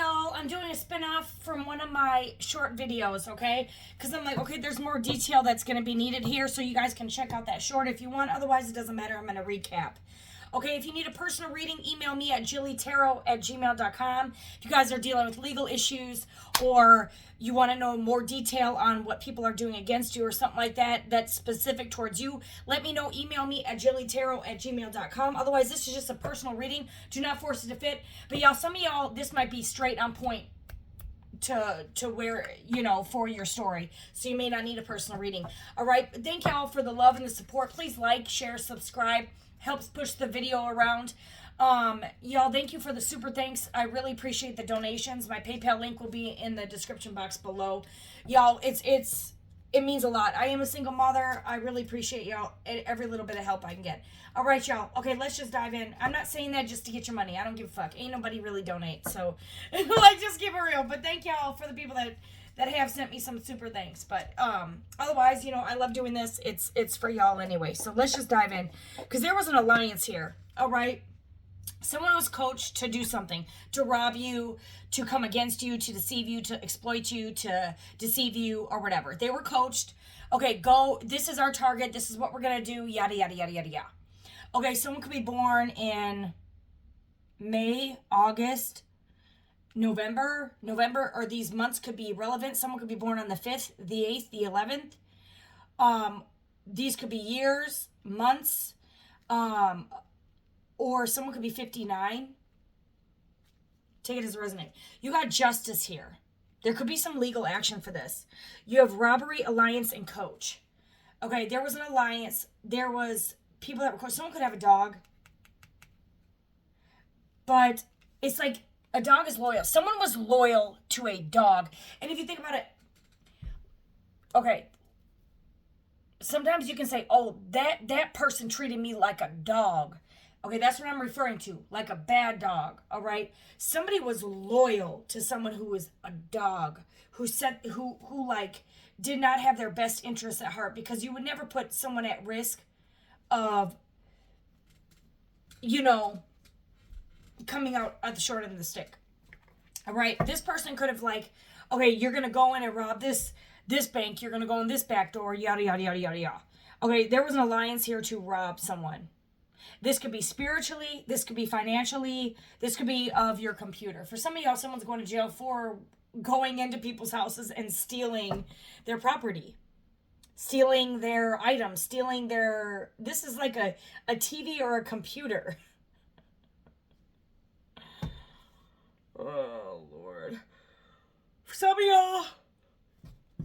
y'all, I'm doing a spin-off from one of my short videos, okay? Because I'm like, okay, there's more detail that's going to be needed here, so you guys can check out that short if you want. Otherwise, it doesn't matter. I'm going to recap. Okay, if you need a personal reading, email me at jillytarot@gmail.com. If you guys are dealing with legal issues or you want to know more detail on what people are doing against you or something like that that's specific towards you, let me know. Email me at jillytarot@gmail.com. Otherwise, this is just a personal reading. Do not force it to fit. But y'all, some of y'all, this might be straight on point to where, you know, for your story. So you may not need a personal reading. All right, thank y'all for the love and the support. Please like, share, subscribe. Helps push the video around. Y'all, thank you for the super thanks. I really appreciate the donations. My PayPal link will be in the description box below. Y'all, it means a lot. I am a single mother. I really appreciate y'all, every little bit of help I can get. All right, y'all. Okay, let's just dive in. I'm not saying that just to get your money. I don't give a fuck. Ain't nobody really donate. So, like, just keep it real. But thank y'all for the people that have sent me some super thanks. But otherwise, you know, I love doing this. It's for y'all anyway. So let's just dive in. Because there was an alliance here. All right. Someone was coached to do something, to rob you, to come against you, to deceive you, to exploit you, to deceive you, or whatever. They were coached. Okay, go. This is our target. This is what we're going to do. Yada, yada, yada, yada, yada. Okay, someone could be born in May, August, November, or these months could be relevant. Someone could be born on the 5th, the 8th, the 11th. These could be years, months, or someone could be 59. Take it as a resonate. You got justice here. There could be some legal action for this. You have robbery, alliance, and coach. Okay, there was an alliance. There was people that were coached. Someone could have a dog. But it's like, a dog is loyal. Someone was loyal to a dog. And if you think about it, okay, sometimes you can say, oh, that person treated me like a dog. Okay, that's what I'm referring to, like a bad dog, all right? Somebody was loyal to someone who was a dog, who like did not have their best interests at heart, because you would never put someone at risk of, you know, coming out at the short end of the stick. All right, this person could have like, okay, you're gonna go in and rob this bank, you're gonna go in this back door, yada yada yada yada yada. Okay, there was an alliance here to rob someone. This could be spiritually, this could be financially, this could be of your computer. For some of y'all, someone's going to jail for going into people's houses and stealing their property, stealing their items, stealing their, this is like a TV or a computer. Oh, Lord. For some of y'all,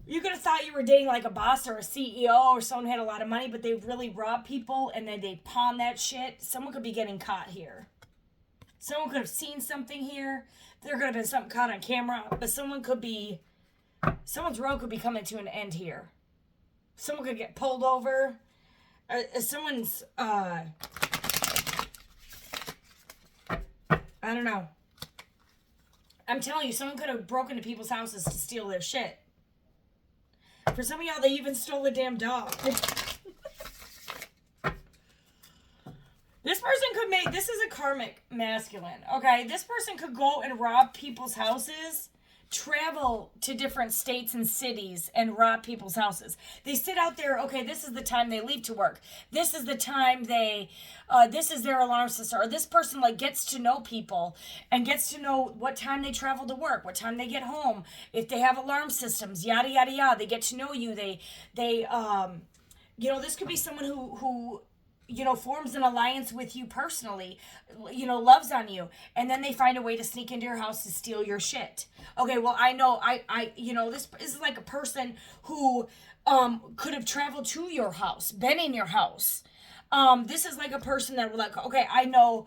you could have thought you were dating like a boss or a CEO or someone who had a lot of money, but they really robbed people and then they pawn that shit. Someone could be getting caught here. Someone could have seen something here. There could have been something caught on camera, but someone's road could be coming to an end here. Someone could get pulled over. Someone's, I don't know. I'm telling you, someone could have broken into people's houses to steal their shit. For some of y'all, they even stole a damn dog. This person could make, this is a karmic masculine, okay? This person could go and rob people's houses, travel to different states and cities and rob people's houses. They sit out there, okay, this is the time they leave to work. This is the time this is their alarm system. Or this person like gets to know people and gets to know what time they travel to work, what time they get home, if they have alarm systems, yada, yada, yada. They get to know you. They you know, this could be someone who you know, forms an alliance with you personally, you know, loves on you, and then they find a way to sneak into your house to steal your shit. Okay, well, I know, you know, this is like a person who could have traveled to your house, been in your house. This is like a person that would like, okay, I know,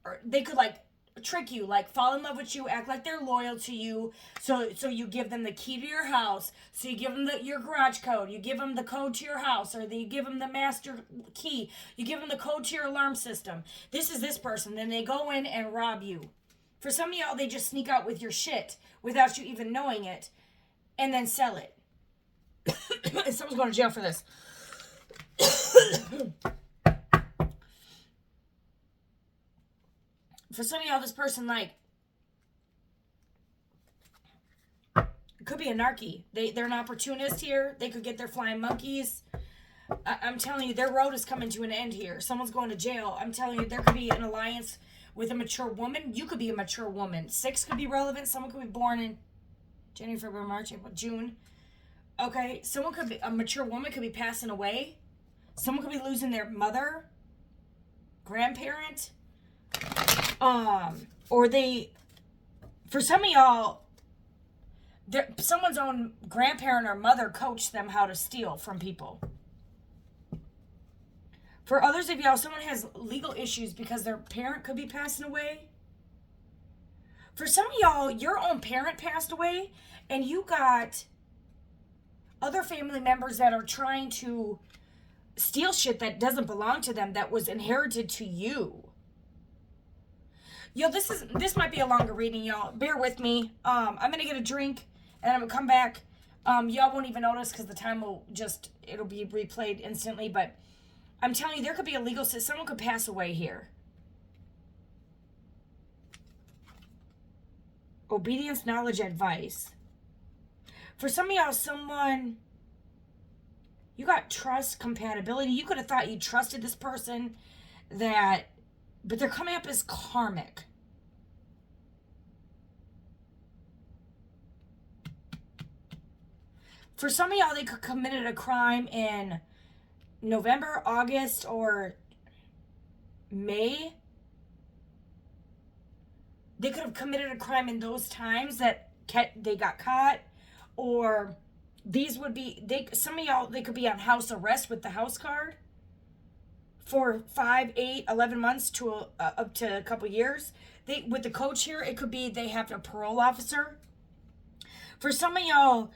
or they could like trick you, like fall in love with you, act like they're loyal to you, so you give them the key to your house, so you give them your garage code, you give them the code to your house, or you give them the master key, you give them the code to your alarm system. This is this person. Then they go in and rob you. For some of y'all, they just sneak out with your shit without you even knowing it and then sell it. And someone's going to jail for this. For some of y'all, this person, like, Could be a narky. They're an opportunist here. They could get their flying monkeys. I'm telling you, their road is coming to an end here. Someone's going to jail. I'm telling you, there could be an alliance with a mature woman. You could be a mature woman. 6 could be relevant. Someone could be born in January, February, March, April, June. Okay, someone could be, a mature woman could be passing away. Someone could be losing their mother, grandparent. Or they, for some of y'all, someone's own grandparent or mother coached them how to steal from people. For others of y'all, someone has legal issues because their parent could be passing away. For some of y'all, your own parent passed away and you got other family members that are trying to steal shit that doesn't belong to them, that was inherited to you. Yo, this might be a longer reading, y'all. Bear with me. I'm going to get a drink and I'm going to come back. Y'all won't even notice because the time it'll be replayed instantly. But I'm telling you, there could be a legal system. Someone could pass away here. Obedience, knowledge, advice. For some of y'all, you got trust, compatibility. You could have thought you trusted this person, but they're coming up as karmic. For some of y'all, they could have committed a crime in November, August, or May. They could have committed a crime in those times that they got caught. Or these would be, some of y'all, they could be on house arrest with the house card for 5, 8, 11 months to up to a couple years. With the coach here, it could be they have a parole officer. For some of y'all,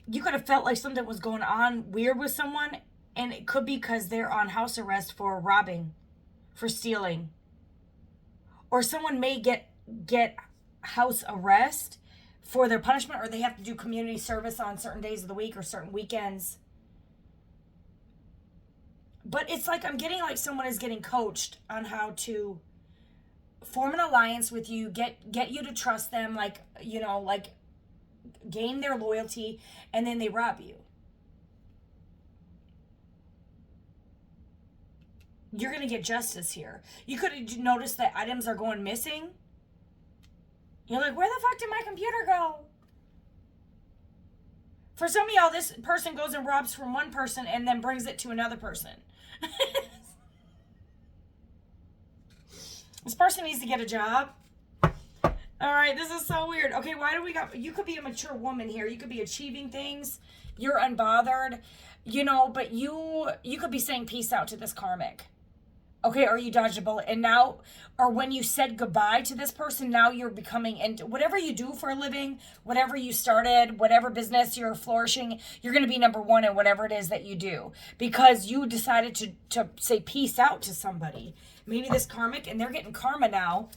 you could have felt like something was going on weird with someone, and it could be because they're on house arrest for robbing, for stealing. Or someone may get house arrest for their punishment, or they have to do community service on certain days of the week or certain weekends. But it's like I'm getting like someone is getting coached on how to form an alliance with you, get you to trust them, like gain their loyalty, and then they rob you. You're going to get justice here. You could have noticed that items are going missing. You're like, where the fuck did my computer go? For some of y'all, this person goes and robs from one person and then brings it to another person. This person needs to get a job. All right, this is so weird. Okay, why do we got... You could be a mature woman here. You could be achieving things. You're unbothered. But you could be saying peace out to this karmic. Okay, or you dodged a bullet. And now, or when you said goodbye to this person, now you're becoming into whatever you do for a living, whatever you started, whatever business you're flourishing, you're going to be number one in whatever it is that you do. Because you decided to say peace out to somebody. Maybe this karmic, and they're getting karma now.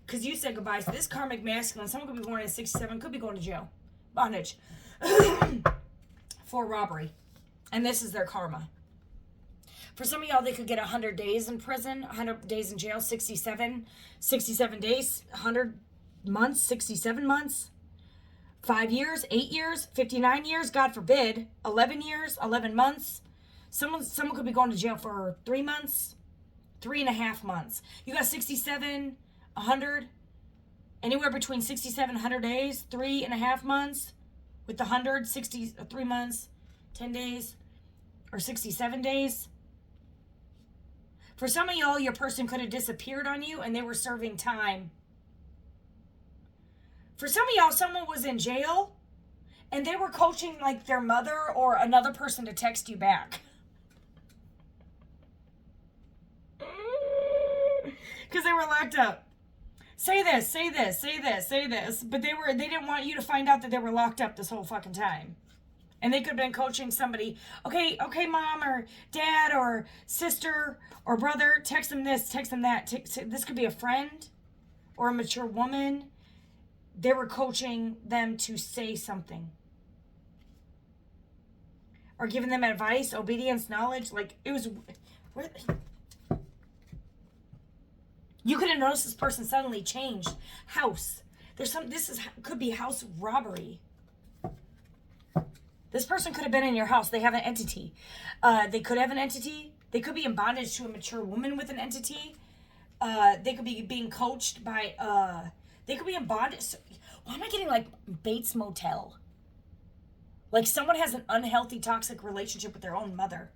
Because you said goodbye. So this karmic masculine, someone could be born in 67, could be going to jail. Bondage. For robbery. And this is their karma. For some of y'all, they could get 100 days in prison, 100 days in jail, 67 days, 100 months, 67 months, 5 years, 8 years, 59 years, God forbid, 11 years, 11 months. Someone could be going to jail for 3 months, 3.5 months. You got 67, 100, anywhere between 67 and 100 days, 3.5 months, with the 100, 3 months, 10 days, or 67 days. For some of y'all, your person could have disappeared on you and they were serving time. For some of y'all, someone was in jail and they were coaching like their mother or another person to text you back. Because they were locked up. Say this, say this, say this, say this. But they didn't want you to find out that they were locked up this whole fucking time. And they could have been coaching somebody. Okay, mom or dad or sister or brother, text them this, text them that. This could be a friend or a mature woman. They were coaching them to say something. Or giving them advice, obedience, knowledge. Like, it was... You could have noticed this person suddenly changed house. Could be house robbery. This person could have been in your house. They have an entity. They could have an entity. They could be in bondage to a mature woman with an entity. They could be being coached by, they could be in bondage. Why am I getting like Bates Motel? Like someone has an unhealthy, toxic relationship with their own mother.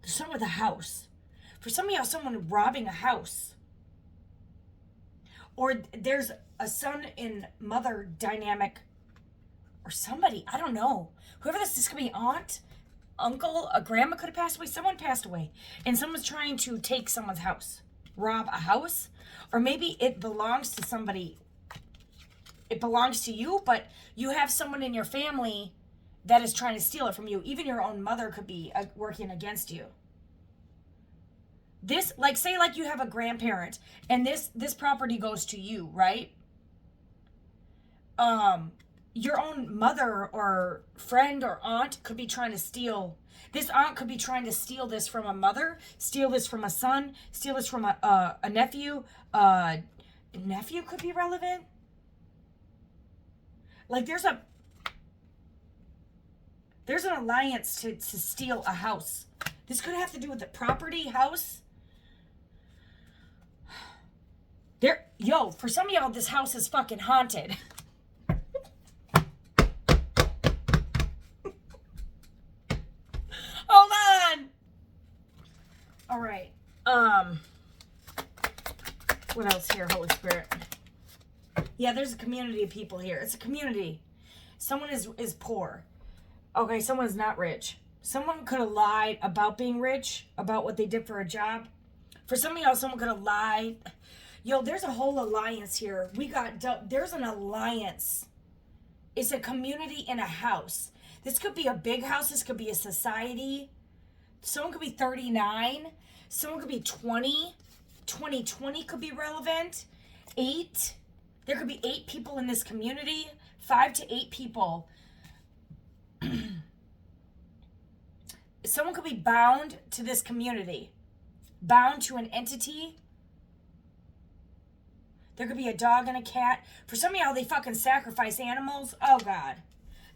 There's something with a house. For some of y'all, someone robbing a house. Or there's a son and mother dynamic. Or somebody, I don't know. Whoever this could be, aunt, uncle, a grandma could have passed away. Someone passed away. And someone's trying to take someone's house. Rob a house. Or maybe it belongs to somebody. It belongs to you, but you have someone in your family that is trying to steal it from you. Even your own mother could be working against you. This, like, say like you have a grandparent and this property goes to you, right? Your own mother or friend or aunt could be trying to steal. This aunt could be trying to steal this from a mother, steal this from a son, steal this from a nephew. Nephew could be relevant. Like there's an alliance to steal a house. This could have to do with the property, house. For some of y'all, this house is fucking haunted. Hold on. All right. What else here, Holy Spirit? Yeah, there's a community of people here. It's a community. Someone is poor. Okay, someone's not rich. Someone could have lied about being rich, about what they did for a job. For some of y'all, someone could have lied. There's a whole alliance here. There's an alliance. It's a community in a house. This could be a big house. This could be a society. Someone could be 39. Someone could be 20. 2020 could be relevant. 8. There could be 8 people in this community. 5 to 8 people. Someone could be bound to this community. Bound to an entity. There could be a dog and a cat. For some of y'all, they fucking sacrifice animals. Oh, God.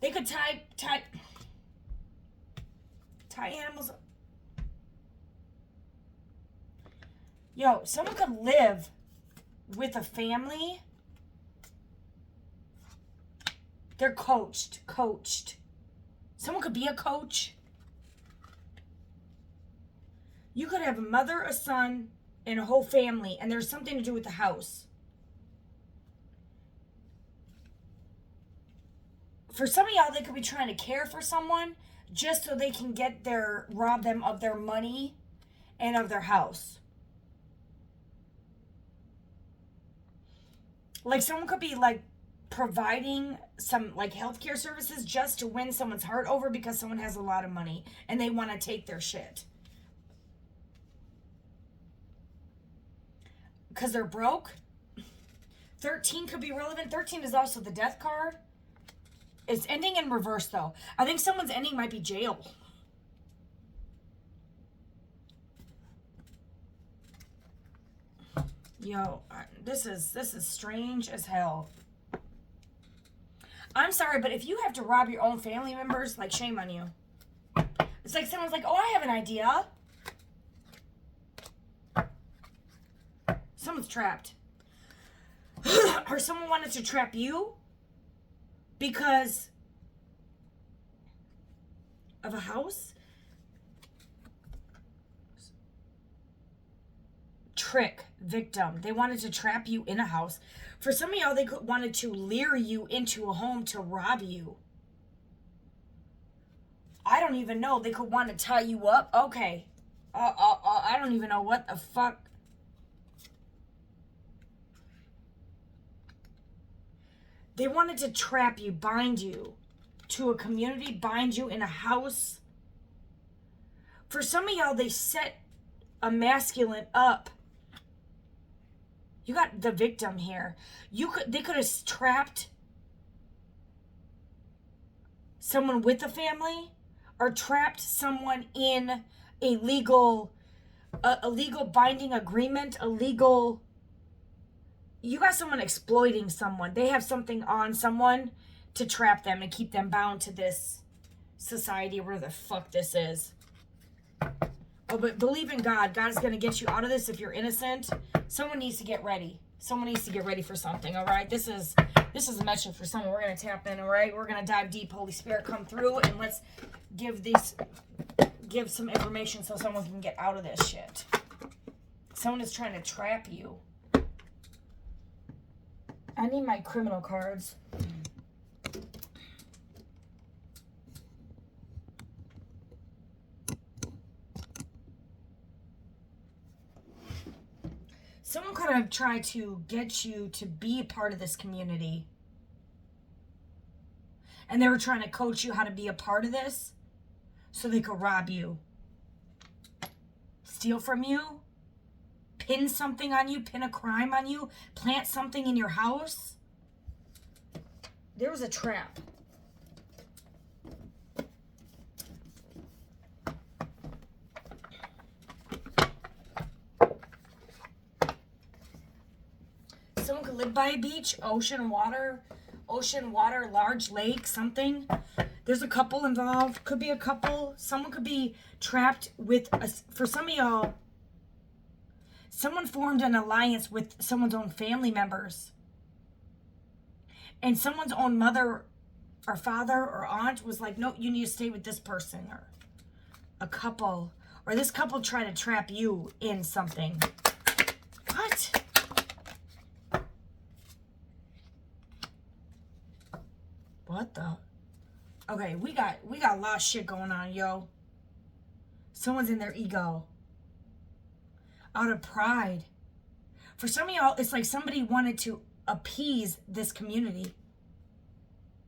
They could tie animals. Someone could live with a family. They're coached. Someone could be a coach. You could have a mother, a son, and a whole family, and there's something to do with the house. For some of y'all, they could be trying to care for someone just so they can rob them of their money and of their house. Like someone could be like providing some like healthcare services just to win someone's heart over because someone has a lot of money and they want to take their shit. Because they're broke. 13 could be relevant. 13 is also the death card. It's ending in reverse, though. I think someone's ending might be jail. This is strange as hell. I'm sorry, but if you have to rob your own family members, like, shame on you. It's like someone's like, oh, I have an idea. Someone's trapped. Or someone wanted to trap you because of a house. Trick, victim. They wanted to trap you in a house. For some of y'all, they wanted to lure you into a home to rob you. I don't even know. They could want to tie you up. Okay. I don't even know what the fuck. They wanted to trap you, bind you to a community, bind you in a house. For some of y'all, they set a masculine up. You got the victim here. They could have trapped someone with a family or trapped someone in a legal binding agreement, a legal you got someone exploiting someone. They have something on someone to trap them and keep them bound to this society, where the fuck this is. Oh, but believe in God. God is going to get you out of this if you're innocent. Someone needs to get ready. Someone needs to get ready for something, all right? This is a message for someone. We're going to tap in, all right? We're going to dive deep. Holy Spirit, come through, and let's give some information so someone can get out of this shit. Someone is trying to trap you. I need my criminal cards. Someone could have tried to get you to be a part of this community. And they were trying to coach you how to be a part of this so they could rob you. Steal from you. Pin something on you. Pin a crime on you. Plant something in your house. There was a trap. Someone could live by a beach, ocean water, large lake, something. There's a couple involved. Could be a couple. Someone could be trapped with, for some of y'all, someone formed an alliance with someone's own family members. And someone's own mother or father or aunt was like, no, you need to stay with this person. Or a couple. Or this couple tried to trap you in something. What? What the? Okay, we got a lot of shit going on, yo. Someone's in their ego. Out of pride. For some of y'all, it's like somebody wanted to appease this community.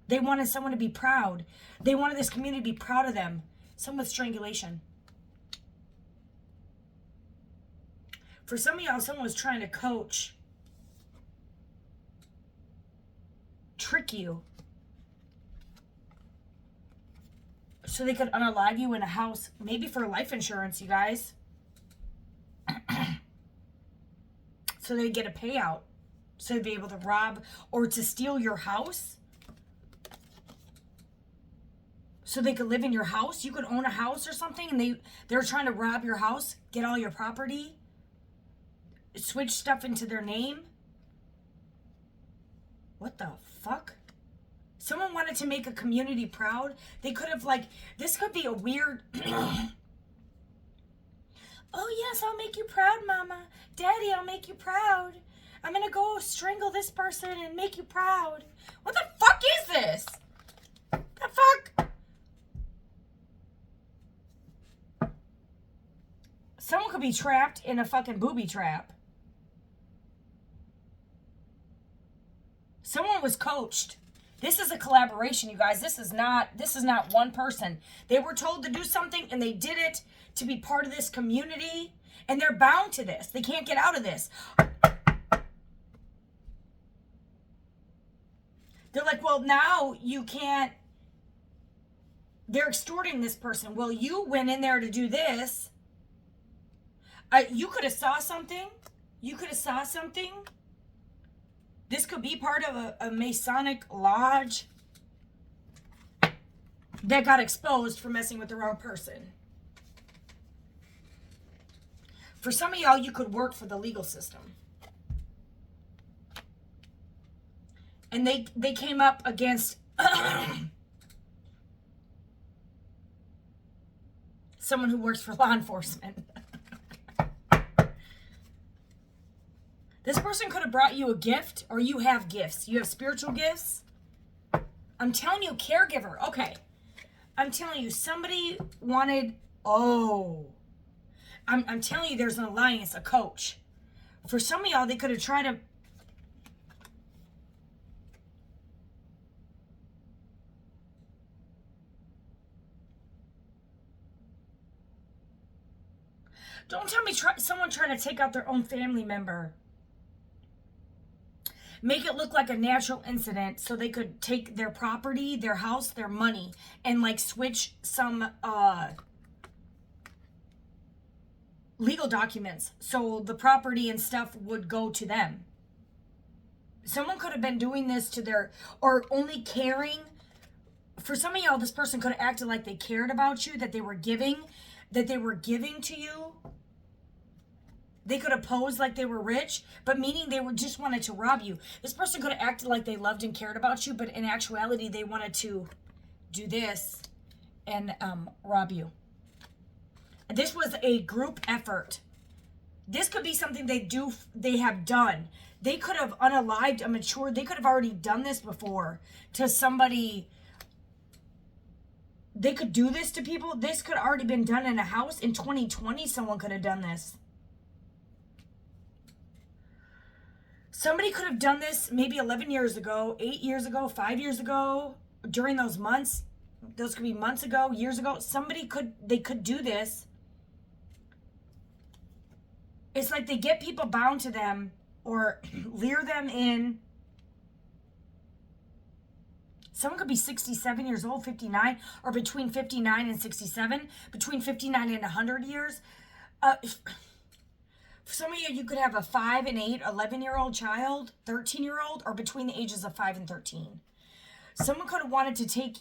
They wanted someone to be proud. They wanted this community to be proud of them. Some with strangulation. For some of y'all, someone was trying to coach, trick you, so they could unalive you in a house, maybe for life insurance, you guys. So they'd get a payout. So they'd be able to rob or to steal your house. So they could live in your house. You could own a house or something, and they were trying to rob your house, get all your property, switch stuff into their name. What the fuck? Someone wanted to make a community proud. They could have, like, this could be a weird... Oh, yes, I'll make you proud, Mama. Daddy, I'll make you proud. I'm going to go strangle this person and make you proud. What the fuck is this? The fuck? Someone could be trapped in a fucking booby trap. Someone was coached. This is a collaboration, you guys. This is not one person. They were told to do something and they did it to be part of this community, and they're bound to this. They can't get out of this. They're like, well, now you can't. They're extorting this person. Well, you went in there to do this. You could have saw something. You could have saw something. This could be part of a Masonic lodge that got exposed for messing with the wrong person. For some of y'all, you could work for the legal system. And they came up against someone who works for law enforcement. This person could have brought you a gift, or you have gifts. You have spiritual gifts. I'm telling you, caregiver. Okay. I'm telling you, somebody wanted, I'm telling you, there's an alliance, a coach. For some of y'all, they could have tried to, don't tell me someone trying to take out their own family member. Make it look like a natural incident so they could take their property, their house, their money, and like switch some legal documents so the property and stuff would go to them. Someone could have been doing this to their, or only caring. For some of y'all, this person could have acted like they cared about you, that they were giving to you. They could have posed like they were rich, but meaning they were just wanted to rob you. This person could have acted like they loved and cared about you, but in actuality, they wanted to do this and rob you. This was a group effort. This could be something they have done. They could have unalived a mature, they could have already done this before to somebody. They could do this to people. This could have already been done in a house. In 2020, someone could have done this. Somebody could have done this maybe 11 years ago, 8 years ago, 5 years ago, during those months. Those could be months ago, years ago. They could do this. It's like they get people bound to them or lure them in. Someone could be 67 years old, 59, or between 59 and 67, between 59 and 100 years. For some of you could have a 5 and 8, 11-year-old child, 13-year-old, or between the ages of 5 and 13. Someone could have wanted to take...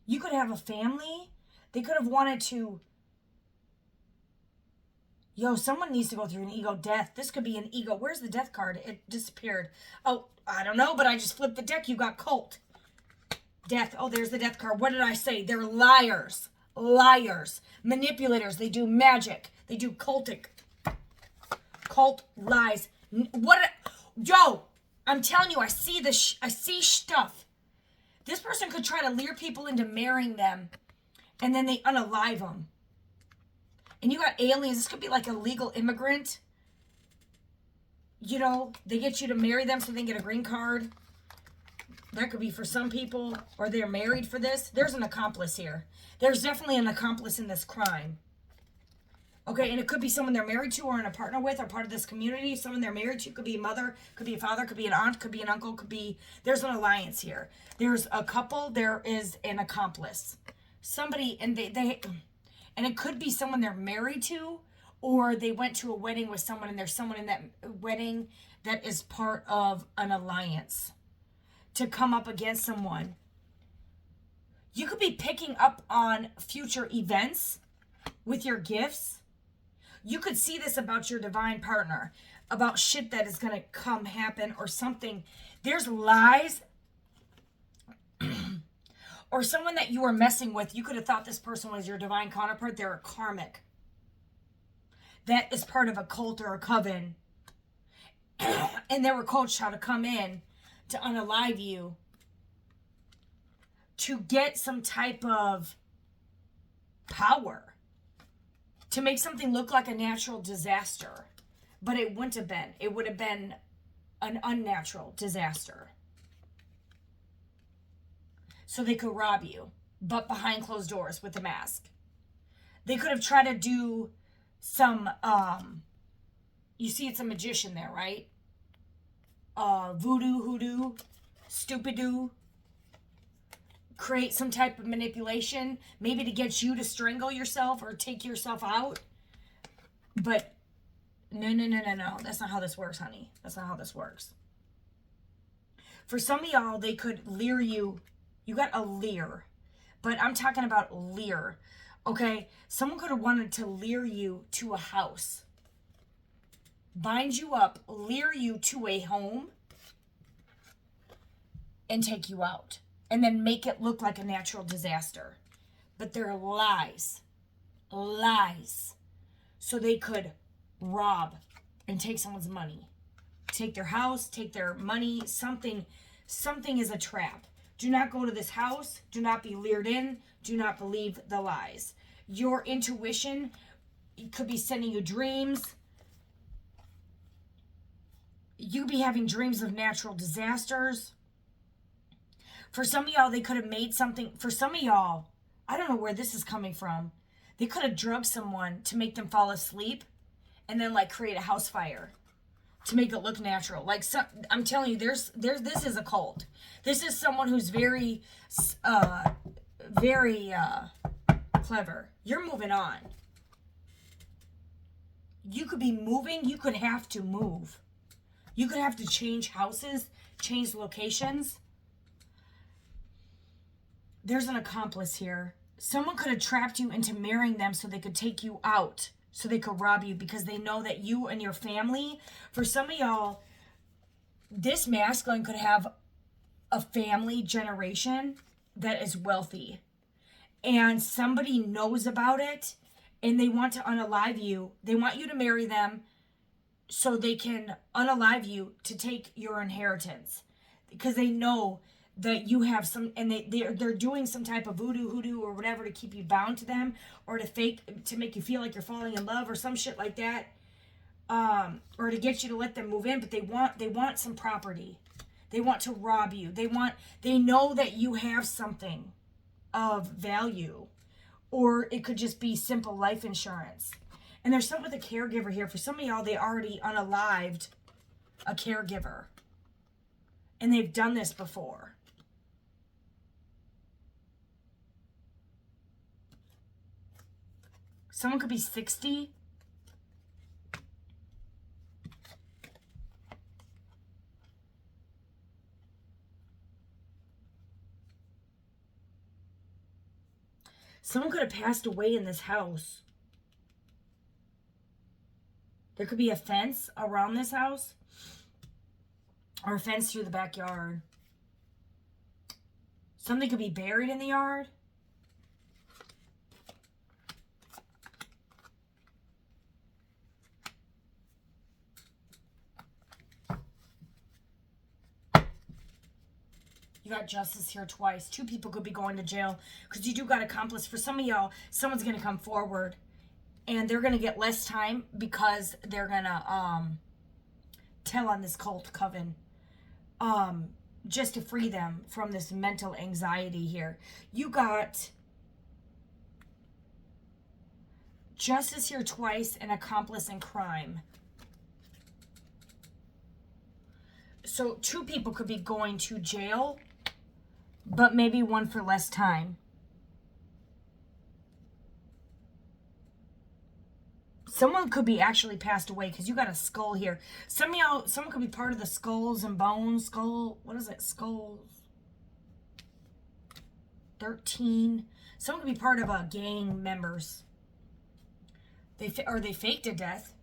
You could have a family. They could have wanted to... Someone needs to go through an ego death. This could be an ego. Where's the death card? It disappeared. Oh, I don't know, but I just flipped the deck. You got cult. Death. Oh, there's the death card. What did I say? They're liars. Liars. Manipulators. They do magic. They do cultic. Cult lies. I'm telling you, I see I see stuff. This person could try to lure people into marrying them, and then they unalive them. And you got aliens. This could be like a legal immigrant. They get you to marry them so they can get a green card. That could be for some people. Or they're married for this. There's an accomplice here. There's definitely an accomplice in this crime. Okay, and it could be someone they're married to or in a partner with or part of this community. Someone they're married to could be a mother, could be a father, could be an aunt, could be an uncle, there's an alliance here. There's a couple, there is an accomplice. Somebody, and and it could be someone they're married to, or they went to a wedding with someone and there's someone in that wedding that is part of an alliance to come up against someone. You could be picking up on future events with your gifts. You could see this about your divine partner, about shit that is going to come happen or something. There's lies. Or someone that you were messing with, you could have thought this person was your divine counterpart. They're a karmic. That is part of a cult or a coven. And they were coached how to come in to unalive you, to get some type of power, to make something look like a natural disaster. But it wouldn't have been. It would have been an unnatural disaster. So they could rob you, but behind closed doors with a mask. They could have tried to do some, you see it's a magician there, right? Voodoo, hoodoo, stupidoo. Create some type of manipulation, maybe to get you to strangle yourself or take yourself out. But no. That's not how this works, honey. That's not how this works. For some of y'all, they could lure you. You got a leer, but I'm talking about leer, okay? Someone could have wanted to lure you to a house, bind you up, lure you to a home, and take you out, and then make it look like a natural disaster. But they're lies, so they could rob and take someone's money, take their house, take their money, something is a trap. Do not go to this house. Do not be lured in. Do not believe the lies. Your intuition could be sending you dreams. You could be having dreams of natural disasters. For some of y'all, they could have made something. For some of y'all, I don't know where this is coming from. They could have drugged someone to make them fall asleep and then create a house fire to make it look natural. I'm telling you, this is a cult. This is someone who's very, very clever. You're moving on. You could be moving. You could have to move. You could have to change houses, change locations. There's an accomplice here. Someone could have trapped you into marrying them so they could take you out, so they could rob you, because they know that you and your family, for some of y'all, this masculine could have a family generation that is wealthy. And somebody knows about it, and they want to unalive you. They want you to marry them so they can unalive you to take your inheritance. Because they know that you have some, and they're doing some type of hoodoo or whatever to keep you bound to them, or to make you feel like you're falling in love or some shit like that, or to get you to let them move in. But they want some property. They want to rob you. They know that you have something of value, or it could just be simple life insurance. And there's something with a caregiver here. For some of y'all, they already unalived a caregiver, and they've done this before. Someone could be 60. Someone could have passed away in this house. There could be a fence around this house, or a fence through the backyard. Something could be buried in the yard. You got justice here twice. 2 people could be going to jail because you do got accomplice. For some of y'all, someone's going to come forward and they're going to get less time because they're going to tell on this cult coven, just to free them from this mental anxiety here. You got justice here twice, and accomplice in crime. So 2 people could be going to jail, but maybe one for less time. Someone could be actually passed away because you got a skull here. Some of y'all, someone could be part of the skulls and bones. What is it? Skulls 13. Someone could be part of a gang members. They faked a death.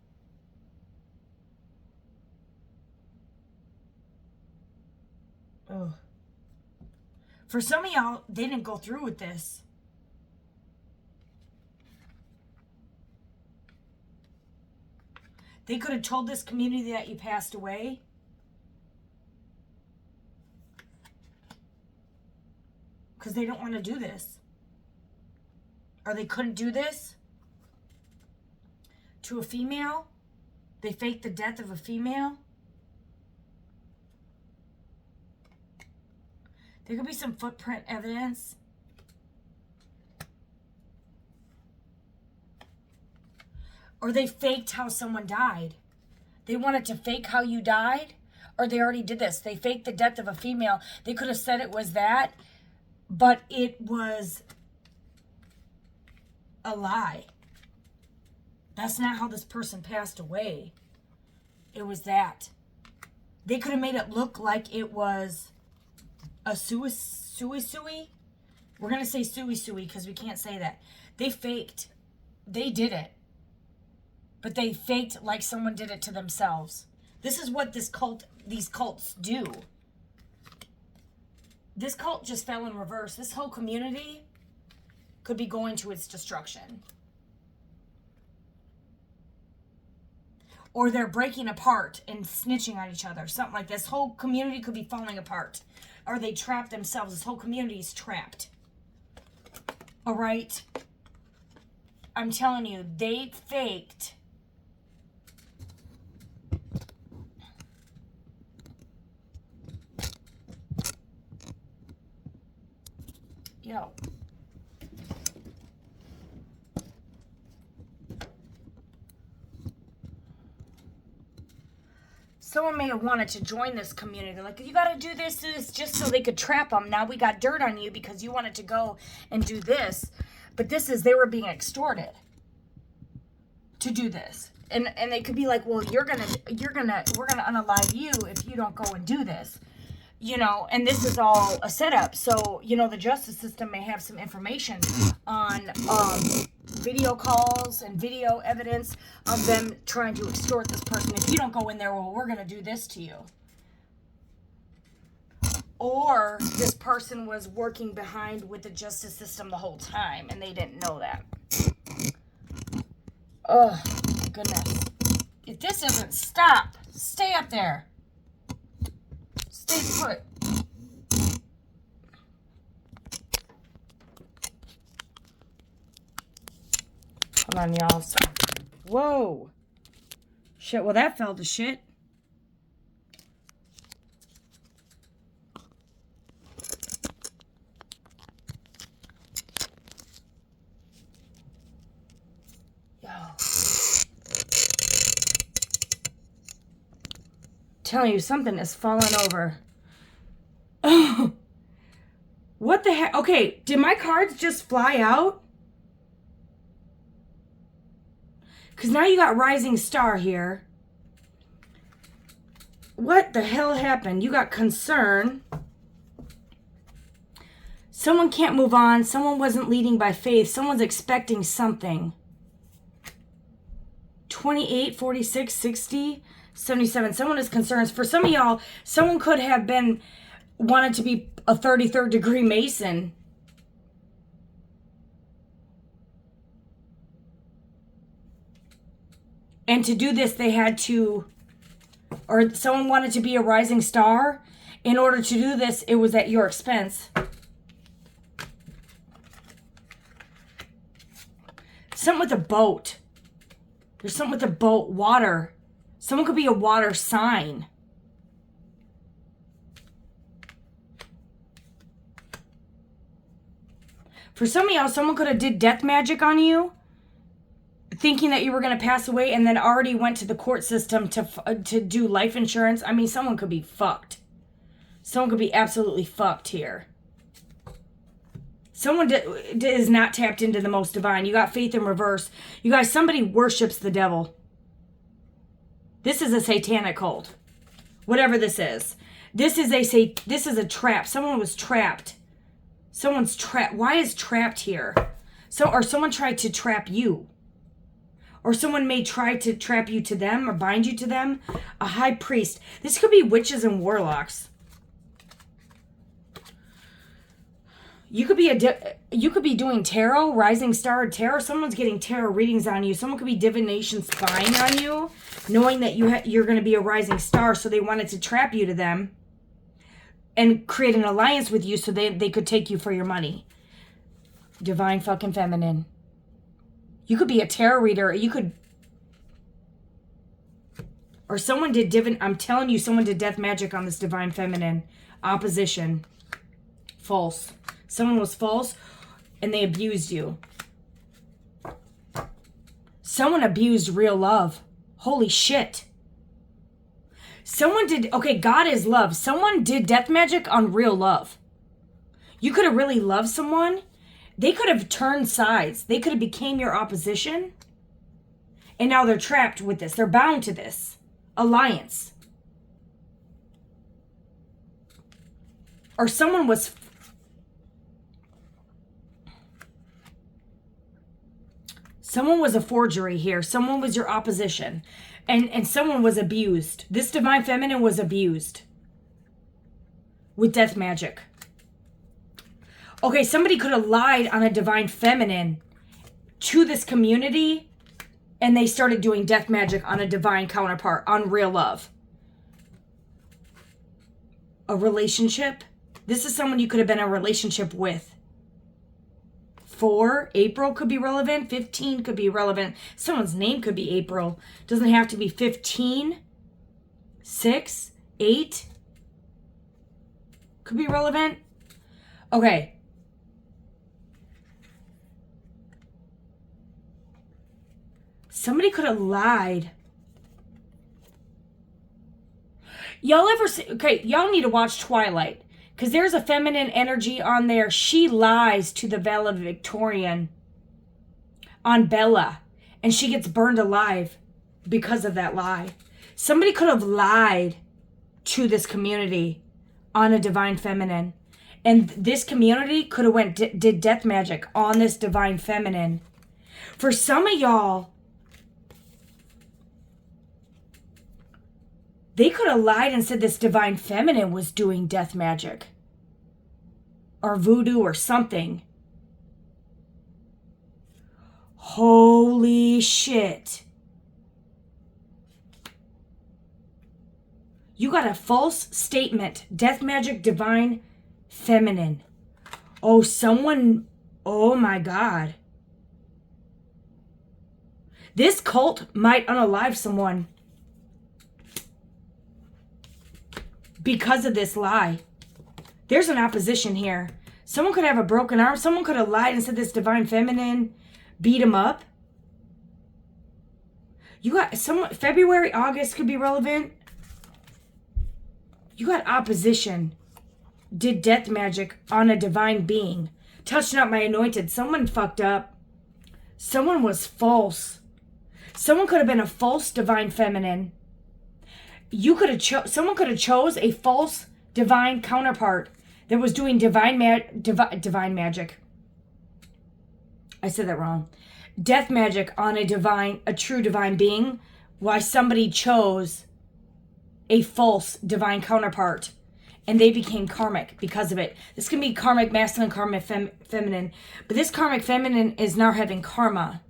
Oh. For some of y'all, they didn't go through with this. They could have told this community that you passed away. Because they don't want to do this. Or they couldn't do this to a female. They faked the death of a female. There could be some footprint evidence. Or they faked how someone died. They wanted to fake how you died. Or they already did this. They faked the death of a female. They could have said it was that, but it was a lie. That's not how this person passed away. It was that. They could have made it look like it was a suicide. We're going to say suicide because we can't say that. They faked. They did it. But they faked like someone did it to themselves. This is what these cults do. This cult just fell in reverse. This whole community could be going to its destruction. Or they're breaking apart and snitching on each other. Something like this. Whole community could be falling apart. Or they trapped themselves. This whole community is trapped. All right? I'm telling you, they faked. Yo. Someone may have wanted to join this community. Like, you got to do this just so they could trap them. Now we got dirt on you because you wanted to go and do this. But this is, they were being extorted to do this. and they could be like, well, we're gonna unalive you if you don't go and do this, you know, and this is all a setup. So, you know, the justice system may have some information on video calls and video evidence of them trying to extort this person. If you don't go in there, well, we're gonna do this to you. Or this person was working behind with the justice system the whole time and they didn't know that. Oh, goodness. If this doesn't stop, stay up there. Stay put. Hold on, y'all. Whoa. Shit, well, that fell to shit. Telling you, something is falling over. Oh, what the heck? Okay, did my cards just fly out? Because now you got Rising Star here. What the hell happened? You got Concern. Someone can't move on. Someone wasn't leading by faith. Someone's expecting something. 28, 46, 60... 77. Someone has concerns. For some of y'all, someone could have been wanted to be a 33rd degree Mason. And to do this, they had to, or someone wanted to be a rising star. In order to do this, it was at your expense. Something with a boat. There's something with a boat. Water. Someone could be a water sign. For some of y'all, someone could have did death magic on you, thinking that you were going to pass away, and then already went to the court system to do life insurance. I mean, someone could be fucked. Someone could be absolutely fucked here. Someone is not tapped into the most divine. You got faith in reverse. You guys, somebody worships the devil. This is a satanic cult. Whatever this is. This is a trap. Someone was trapped. Someone's trapped. Why is trapped here? Or someone tried to trap you. Or someone may try to trap you to them or bind you to them. A high priest. This could be witches and warlocks. You could be doing tarot, rising star tarot. Someone's getting tarot readings on you. Someone could be divination spying on you, knowing that you're going to be a rising star, so they wanted to trap you to them and create an alliance with you so they could take you for your money. Divine fucking feminine. You could be a tarot reader. You could, or someone did I'm telling you, someone did death magic on this divine feminine. Opposition. False. Someone was false and they abused you. Someone abused real love. Holy shit. Someone did, okay, God is love. Someone did death magic on real love. You could have really loved someone. They could have turned sides. They could have became your opposition. And now they're trapped with this. They're bound to this alliance. Or someone was a forgery here. Someone was your opposition. And someone was abused. This divine feminine was abused. With death magic. Okay, somebody could have lied on a divine feminine to this community. And they started doing death magic on a divine counterpart. On real love. A relationship. This is someone you could have been in a relationship with. 4, April could be relevant. 15 could be relevant. Someone's name could be April. Doesn't have to be 15. 6, 8 could be relevant. Okay. Somebody could have lied. Y'all ever see, okay, y'all need to watch Twilight. Because there's a feminine energy on there. She lies to the valedictorian on Bella. And she gets burned alive. because of that lie. Somebody could have lied to this community on a divine feminine. And this community could have did death magic on this divine feminine. For some of y'all, they could have lied and said this divine feminine was doing death magic or voodoo or something. Holy shit. You got a false statement. Death magic, divine feminine. Oh, someone. Oh my God. This cult might unalive someone because of this lie. There's an opposition here. Someone could have a broken arm. Someone could have lied and said this divine feminine beat him up. You got someone. February, August could be relevant. You got opposition. Did death magic on a divine being. Touched not my anointed. Someone fucked up. Someone was false. Someone could have been a false divine feminine. You could have someone could have chose a false divine counterpart that was doing divine magic. I said that wrong. Death magic on a true divine being. Why somebody chose a false divine counterpart. And they became karmic because of it. This can be karmic masculine, karmic feminine. But this karmic feminine is now having karma.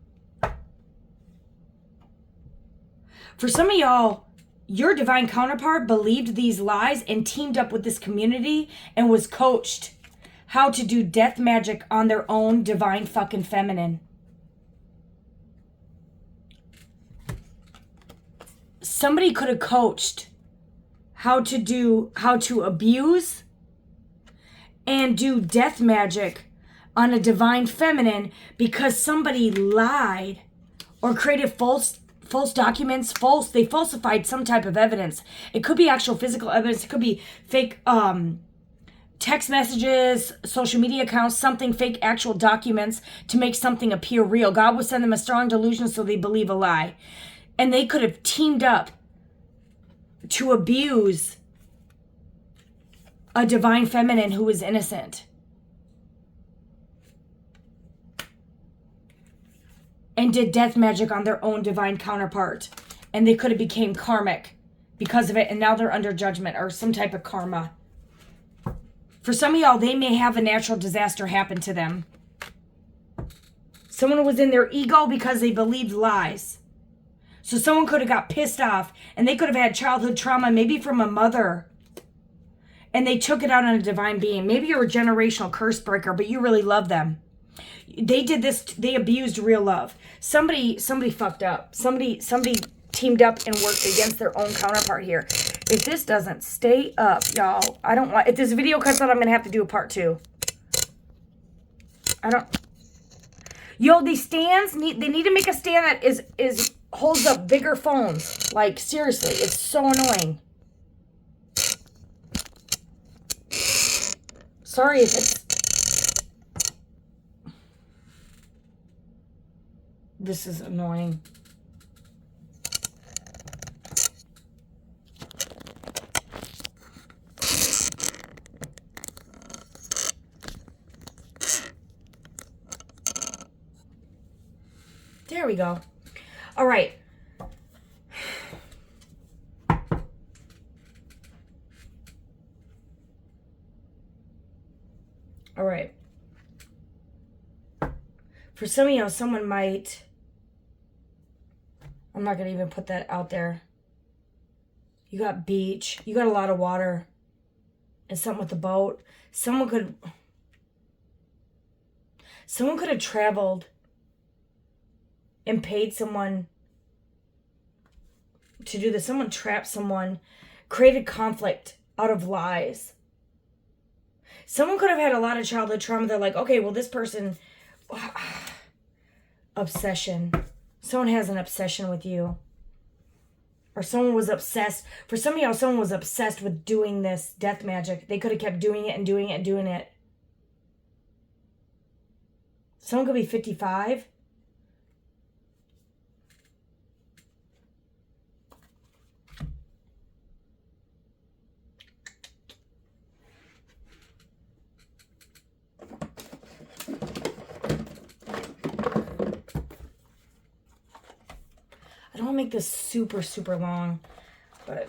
For some of y'all, your divine counterpart believed these lies and teamed up with this community and was coached how to do death magic on their own divine fucking feminine. Somebody could have coached how to abuse and do death magic on a divine feminine because somebody lied or created false documents. They falsified some type of evidence. It could be actual physical evidence. It could be fake text messages, social media accounts, something fake actual documents to make something appear real. God will send them a strong delusion so they believe a lie. And they could have teamed up to abuse a divine feminine who is innocent. And did death magic on their own divine counterpart. And they could have became karmic because of it. And now they're under judgment or some type of karma. For some of y'all, they may have a natural disaster happen to them. Someone was in their ego because they believed lies. So someone could have got pissed off and they could have had childhood trauma, maybe from a mother. And they took it out on a divine being. Maybe you're a generational curse breaker, but you really love them. They did this, they abused real love. Somebody fucked up. Somebody teamed up and worked against their own counterpart here. If this doesn't stay up, y'all, if this video cuts out, I'm going to have to do a part 2. Yo, these stands, they need to make a stand that holds up bigger phones. Like, seriously, it's so annoying. Sorry if it's... This is annoying. There we go. All right. All right. For some of y'all, someone might... I'm not going to even put that out there. You got beach. You got a lot of water. And something with the boat. Someone could have traveled and paid someone to do this. Someone trapped someone, created conflict out of lies. Someone could have had a lot of childhood trauma. They're like, okay, well, this person... Obsession. Someone has an obsession with you. Or someone was obsessed. For some of y'all, someone was obsessed with doing this death magic. They could have kept doing it and doing it and doing it. Someone could be 55. make this super, super long. But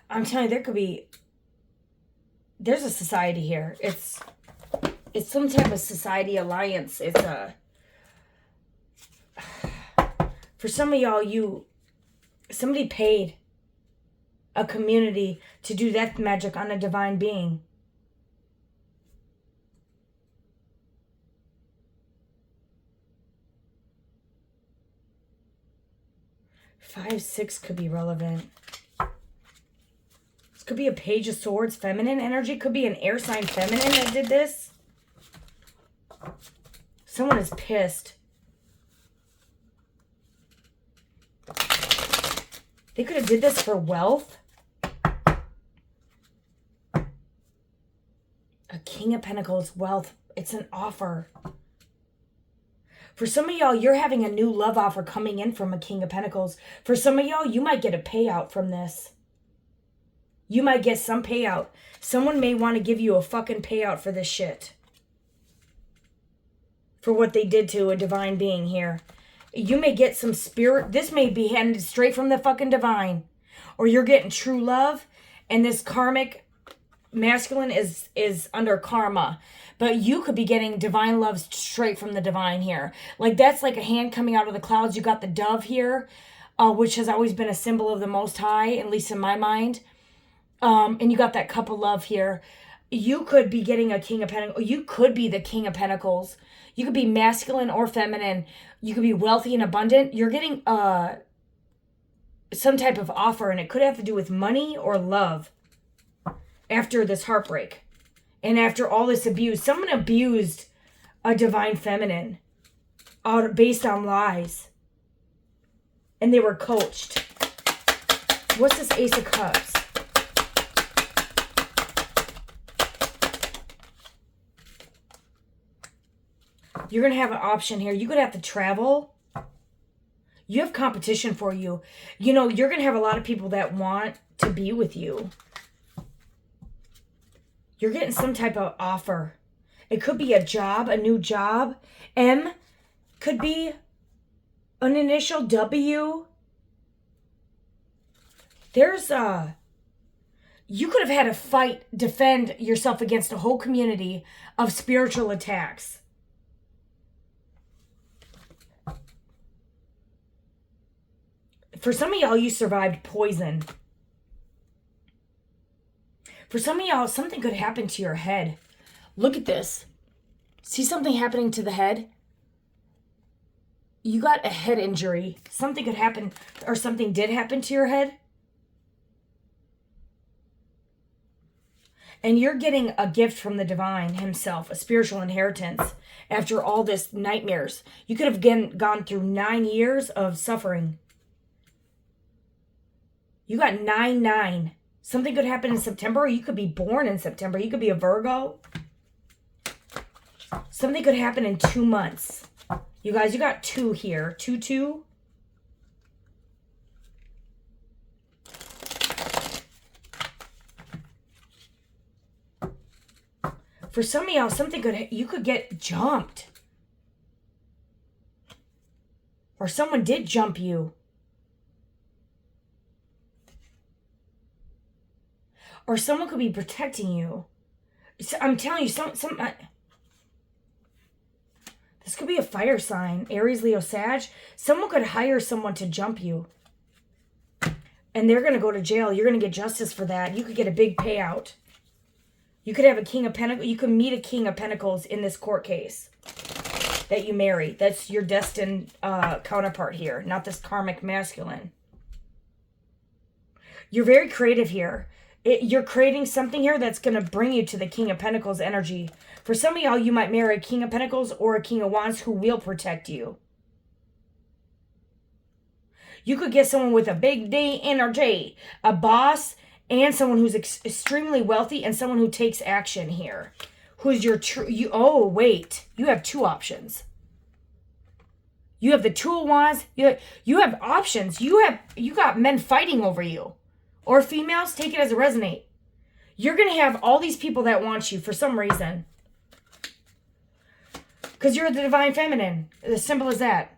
I'm telling you, there's a society here. It's some type of society alliance. It's for some of y'all, somebody paid a community to do death magic on a divine being. Five, six could be relevant. This could be a Page of Swords, feminine energy. Could be an air sign feminine that did this. Someone is pissed. They could have did this for wealth. A King of Pentacles, wealth. It's an offer. For some of y'all, you're having a new love offer coming in from a King of Pentacles. For some of y'all, you might get a payout from this. You might get some payout. Someone may want to give you a fucking payout for this shit. For what they did to a divine being here. You may get some spirit. This may be handed straight from the fucking divine. Or you're getting true love. And this karmic masculine is under karma. But you could be getting divine love straight from the divine here. Like that's like a hand coming out of the clouds. You got the dove here, which has always been a symbol of the Most High, at least in my mind. And you got that cup of love here. You could be getting a King of Pentacles. You could be the King of Pentacles. You could be masculine or feminine. You could be wealthy and abundant. You're getting some type of offer, and it could have to do with money or love after this heartbreak. And after all this abuse, someone abused a divine feminine based on lies. And they were coached. What's this Ace of Cups? You're going to have an option here. You're going to have to travel. You have competition for you. You know, you're going to have a lot of people that want to be with you. You're getting some type of offer. It could be a job, a new job. M could be an initial W. There's you could have had to fight, defend yourself against a whole community of spiritual attacks. For some of y'all, you survived poison. For some of y'all, something could happen to your head. Look at this. See something happening to the head? You got a head injury. Something could happen, or something did happen to your head. And you're getting a gift from the divine himself, a spiritual inheritance after all this nightmares. You could have gone through 9 years of suffering. You got 9-9. Something could happen in September. Or you could be born in September. You could be a Virgo. Something could happen in 2 months. You guys, you got 2 here. 2-2. For some of y'all, you could get jumped. Or someone did jump you. Or someone could be protecting you. I'm telling you, this could be a fire sign. Aries, Leo, Sag. Someone could hire someone to jump you. And they're going to go to jail. You're going to get justice for that. You could get a big payout. You could have a King of Pentacles. You could meet a King of Pentacles in this court case that you marry. That's your destined counterpart here, not this karmic masculine. You're very creative here. You're creating something here that's going to bring you to the King of Pentacles energy. For some of y'all, you might marry a King of Pentacles or a King of Wands who will protect you. You could get someone with a big D energy, a boss, and someone who's extremely wealthy and someone who takes action here. Who's your oh, wait. You have 2 options. You have the 2 of Wands. You have options. You got men fighting over you. Or females, take it as a resonate. You're going to have all these people that want you for some reason. Because you're the divine feminine. As simple as that.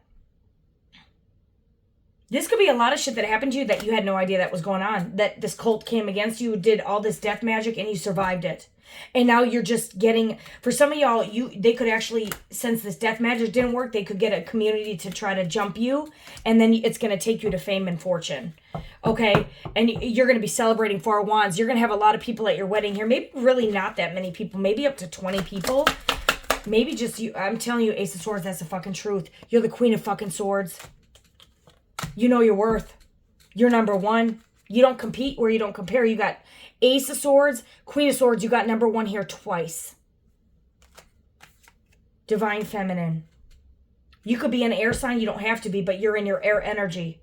This could be a lot of shit that happened to you that you had no idea that was going on. That this cult came against you, did all this death magic, and you survived it. And now you're just getting, for some of y'all, they could actually, since this death magic didn't work, they could get a community to try to jump you, and then it's going to take you to fame and fortune. Okay? And you're going to be celebrating 4 Wands. You're going to have a lot of people at your wedding here. Maybe really not that many people. Maybe up to 20 people. Maybe just you. I'm telling you, Ace of Swords, that's the fucking truth. You're the Queen of fucking Swords. You know your worth. You're number one. You don't compete where you don't compare. You got Ace of Swords, Queen of Swords. You got number one here twice. Divine Feminine. You could be an air sign. You don't have to be, but you're in your air energy.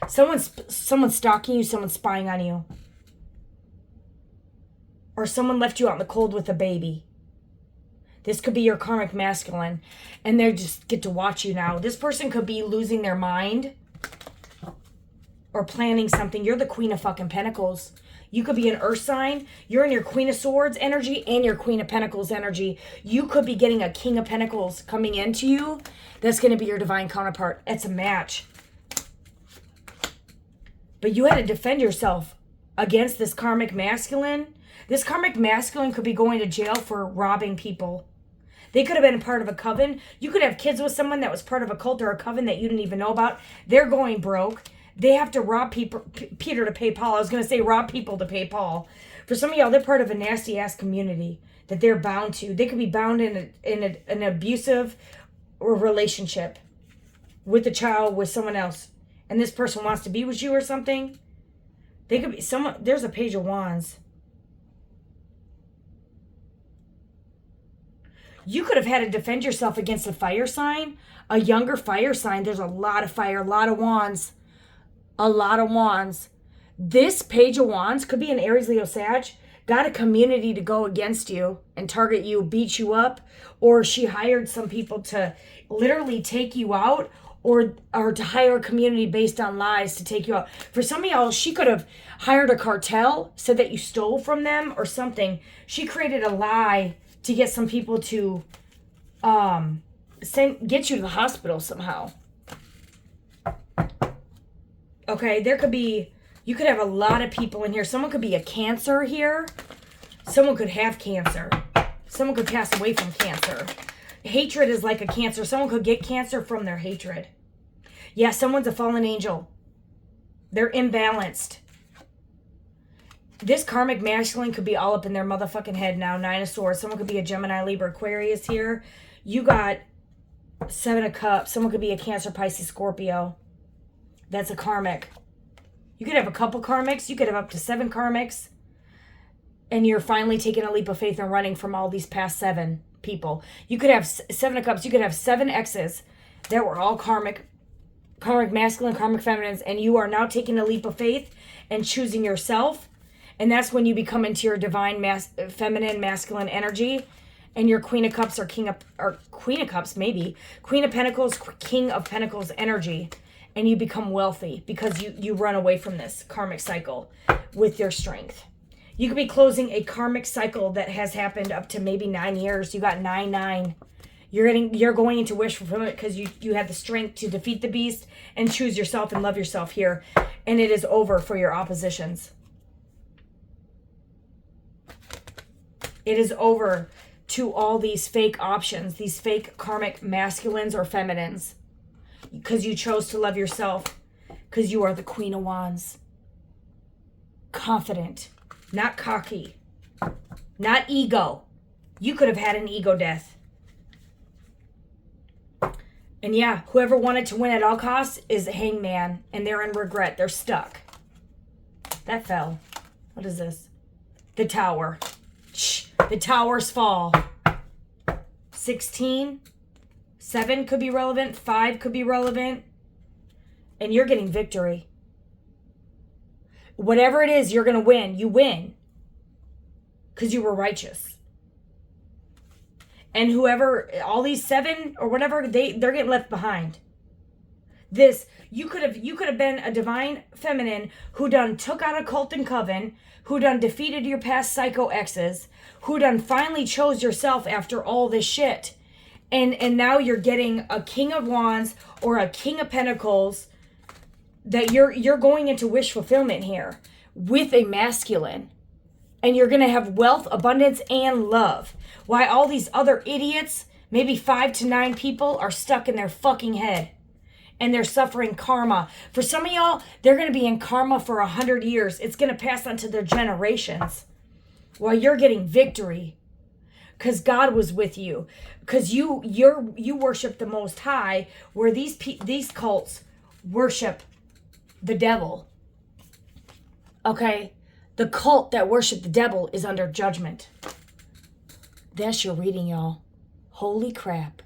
Someone's stalking you. Someone's spying on you. Or someone left you out in the cold with a baby. This could be your karmic masculine. And they just get to watch you now. This person could be losing their mind. Or planning something. You're the Queen of fucking Pentacles. You could be an earth sign. You're in your Queen of Swords energy and your Queen of Pentacles energy. You could be getting a King of Pentacles coming into you. That's going to be your divine counterpart. It's a match. But you had to defend yourself against this karmic masculine. This karmic masculine could be going to jail for robbing people. They could have been part of a coven. You could have kids with someone that was part of a cult or a coven that you didn't even know about. They're going broke. They have to rob Peter to pay Paul. I was going to say rob people to pay Paul. For some of y'all, they're part of a nasty-ass community that they're bound to. They could be bound in an abusive relationship with a child, with someone else. And this person wants to be with you or something. They could be someone. There's a Page of Wands. You could have had to defend yourself against a fire sign, a younger fire sign. There's a lot of fire, a lot of wands, a lot of wands. This Page of Wands could be an Aries, Leo, Sag. Got a community to go against you and target you, beat you up, or she hired some people to literally take you out, or to hire a community based on lies to take you out. For some of y'all, she could have hired a cartel, said that you stole from them or something. She created a lie to get some people to get you to the hospital somehow. Okay, you could have a lot of people in here. Someone could be a Cancer here. Someone could have cancer. Someone could pass away from cancer. Hatred is like a cancer. Someone could get cancer from their hatred. Yeah, someone's a fallen angel. They're imbalanced. This karmic masculine could be all up in their motherfucking head now. 9 of Swords. Someone could be a Gemini, Libra, Aquarius here. You got 7 of Cups. Someone could be a Cancer, Pisces, Scorpio. That's a karmic. You could have a couple karmics. You could have up to 7 karmics. And you're finally taking a leap of faith and running from all these past 7 people. You could have 7 of Cups. You could have 7 exes that were all karmic masculine, karmic feminines. And you are now taking a leap of faith and choosing yourself. And that's when you become into your divine feminine, masculine energy. And your Queen of Cups or Queen of Cups, maybe. Queen of Pentacles, King of Pentacles energy. And you become wealthy because you run away from this karmic cycle with your strength. You could be closing a karmic cycle that has happened up to maybe 9 years. You got 9-9. You're going into wish fulfillment because you had the strength to defeat the beast and choose yourself and love yourself here. And it is over for your oppositions. It is over to all these fake options, these fake karmic masculines or feminines. Because you chose to love yourself. Because you are the Queen of Wands. Confident. Not cocky. Not ego. You could have had an ego death. And yeah, whoever wanted to win at all costs is a hangman. And they're in regret. They're stuck. That fell. What is this? The Tower. Shh. The towers fall. 16. 7 could be relevant. 5 could be relevant. And you're getting victory. Whatever it is, you're going to win. You win. Because you were righteous. And whoever, all these 7 or whatever, they're getting left behind. You could have been a divine feminine who done took out a cult and coven, who done defeated your past psycho exes, who done finally chose yourself after all this shit. And now you're getting a King of Wands or a King of Pentacles, that you're going into wish fulfillment here with a masculine. And you're going to have wealth, abundance, and love. Why all these other idiots, maybe 5 to 9 people, are stuck in their fucking head. And they're suffering karma. For some of y'all, they're going to be in karma for 100 years. It's going to pass on to their generations. While you're getting victory. Because God was with you. Because you worship the Most High. Where these cults worship the devil. Okay? The cult that worship the devil is under judgment. That's your reading, y'all. Holy crap.